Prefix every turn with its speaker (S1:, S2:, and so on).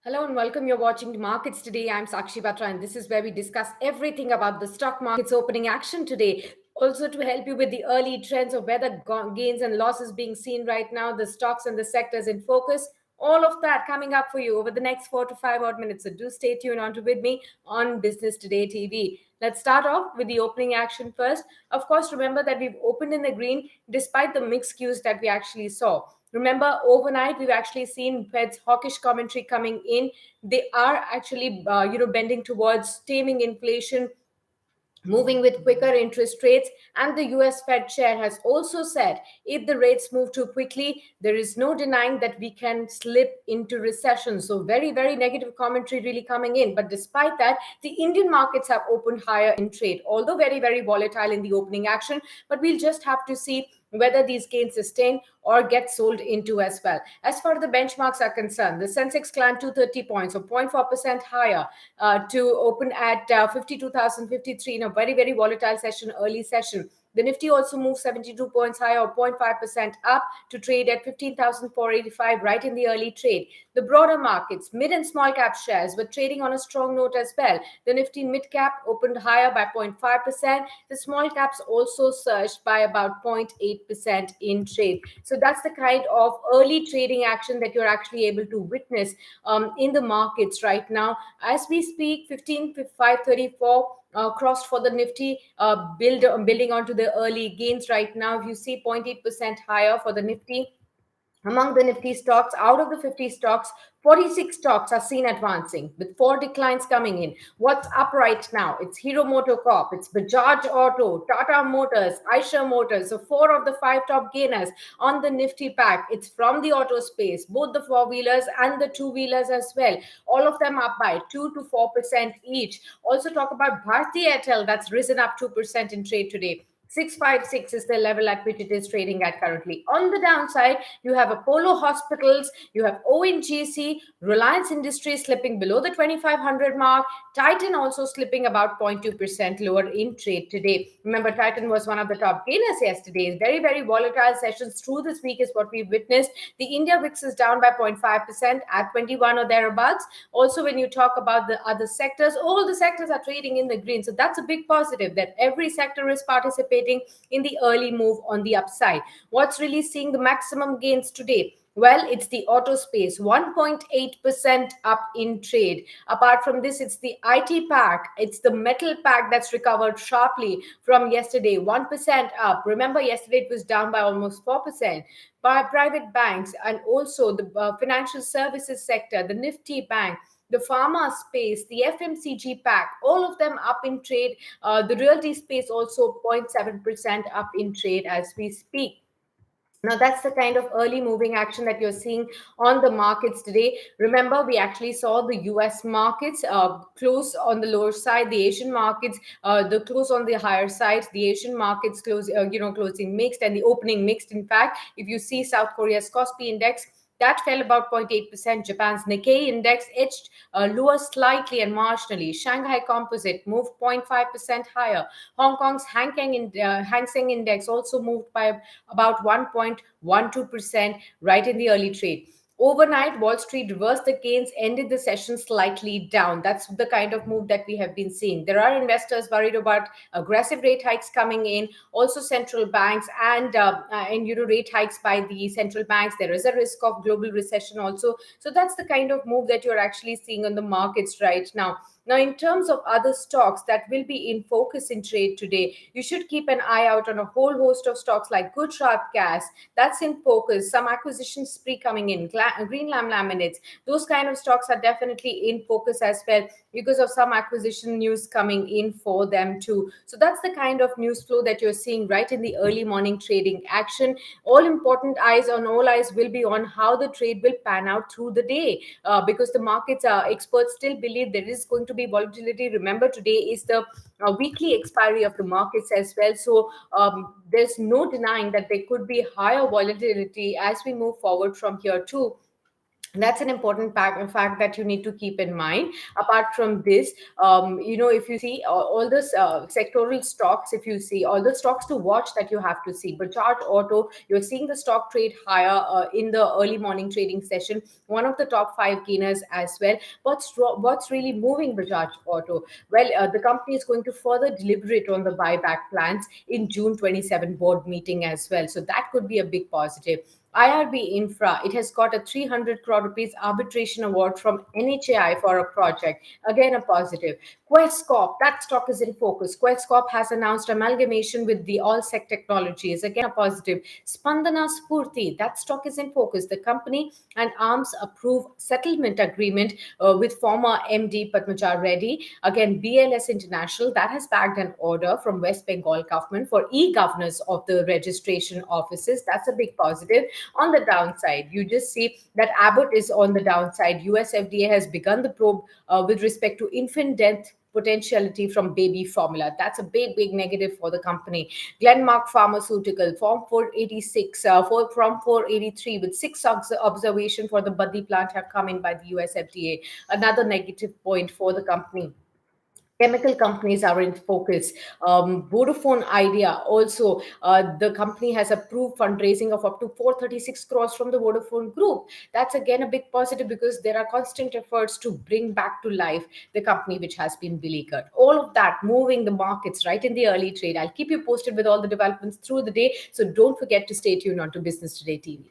S1: Hello and welcome. You're watching the markets today. I'm Sakshi Batra, and this is where we discuss everything about the stock market's opening action today. Also, to help you with the early trends of where the gains and losses being seen right now, the stocks and the sectors in focus. All of that coming up for you over the next 4 to 5 odd minutes. So do stay tuned on to with me on Business Today TV. Let's start off with the opening action first. Of course, remember that we've opened in the green despite the mixed cues that we actually saw. Remember, overnight we've actually seen Fed's hawkish commentary coming in. They are actually, bending towards taming inflation, moving with quicker interest rates, and the US Fed chair has also said if the rates move too quickly, there is no denying that we can slip into recession. So very, very negative commentary really coming in. But despite that, the Indian markets have opened higher in trade, although very, very volatile in the opening action. But we'll just have to see whether these gains sustain or get sold into as well. As far as the benchmarks are concerned, the Sensex climbed 230 points, or 0.4% higher, to open at 52,053 in a very, very volatile session, early session. The Nifty also moved 72 points higher, or 0.5% up, to trade at 15,485 right in the early trade. The broader markets, mid and small cap shares, were trading on a strong note as well. The Nifty mid cap opened higher by 0.5%. The small caps also surged by about 0.8% in trade. So that's the kind of early trading action that you're actually able to witness in the markets right now. As we speak, 15,534 crossed for the Nifty, building onto the early gains right now. If you see 0.8% higher for the Nifty, among the Nifty stocks, out of the 50 stocks, 46 stocks are seen advancing with 4 declines coming in. What's up right now? It's Hero MotoCorp, it's Bajaj Auto, Tata Motors, Eicher Motors. So 4 of the 5 top gainers on the Nifty pack. It's from the auto space, both the four-wheelers and the two-wheelers as well. All of them up by 2 to 4% each. Also talk about Bharti Airtel, that's risen up 2% in trade today. 656 is the level at which it is trading at currently. On the downside, you have Apollo Hospitals, you have ONGC, Reliance Industries slipping below the 2500 mark, Titan also slipping about 0.2% lower in trade today. Remember, Titan was one of the top gainers yesterday. Very, very volatile sessions through this week is what we've witnessed. The India VIX is down by 0.5% at 21 or thereabouts. Also, when you talk about the other sectors, all the sectors are trading in the green. So that's a big positive that every sector is participating in the early move on the upside. What's really seeing the maximum gains today? Well, it's the auto space, 1.8% up in trade. Apart from this, it's the IT pack, it's the metal pack that's recovered sharply from yesterday, 1% up. Remember, yesterday it was down by almost 4%. By private banks and also the financial services sector, the Nifty Bank, the pharma space, the FMCG pack, all of them up in trade. The realty space also 0.7% up in trade as we speak. Now, that's the kind of early moving action that you're seeing on the markets today. Remember, we actually saw the US markets close on the lower side, the Asian markets, the close on the higher side, the Asian markets closing mixed and the opening mixed. In fact, if you see South Korea's Kospi index, that fell about 0.8%. Japan's Nikkei index edged lower slightly and marginally. Shanghai Composite moved 0.5% higher. Hong Kong's Hang Seng index also moved by about 1.12% right in the early trade. Overnight, Wall Street reversed the gains, ended the session slightly down. That's the kind of move that we have been seeing. There are investors worried about aggressive rate hikes coming in, also central banks and rate hikes by the central banks. There is a risk of global recession also. So that's the kind of move that you're actually seeing on the markets right now. Now, in terms of other stocks that will be in focus in trade today, you should keep an eye out on a whole host of stocks like Good Sharp Gas. That's in focus. Some acquisition spree coming in. Greenlam Laminates. Those kind of stocks are definitely in focus as well because of some acquisition news coming in for them too. So that's the kind of news flow that you're seeing right in the early morning trading action. All eyes will be on how the trade will pan out through the day because the markets experts still believe there is going to be volatility. Remember, today is the weekly expiry of the markets as well. So there's no denying that there could be higher volatility as we move forward from here too. That's an important fact that you need to keep in mind. Apart from this, if you see all the sectoral stocks, if you see all the stocks to watch that you have to see, Bajaj Auto, you're seeing the stock trade higher in the early morning trading session, one of the top five gainers as well. What's really moving Bajaj Auto? Well, the company is going to further deliberate on the buyback plans in June 27 board meeting as well. So that could be a big positive. IRB Infra, it has got a 300 crore rupees arbitration award from NHAI for a project. Again, a positive. Quest Corp, that stock is in focus. Quest Corp has announced amalgamation with the Allsec Technologies. Again, a positive. Spandana Spurti, that stock is in focus. The company and ARMS approve settlement agreement with former MD Padmaja Reddy. Again, BLS International, that has bagged an order from West Bengal government for e-governance of the registration offices. That's a big positive. On the downside, you just see that Abbott is on the downside. US FDA has begun the probe with respect to infant death potentiality from baby formula. That's a big negative for the company. Glenmark Pharmaceutical from 486 from 483 with six observation for the Baddi plant have come in by the US FDA. Another negative point for the company. Chemical companies are in focus. Vodafone Idea also, the company has approved fundraising of up to 436 crores from the Vodafone Group. That's again a big positive because there are constant efforts to bring back to life the company which has been beleaguered. All of that moving the markets right in the early trade. I'll keep you posted with all the developments through the day. So don't forget to stay tuned on to Business Today TV.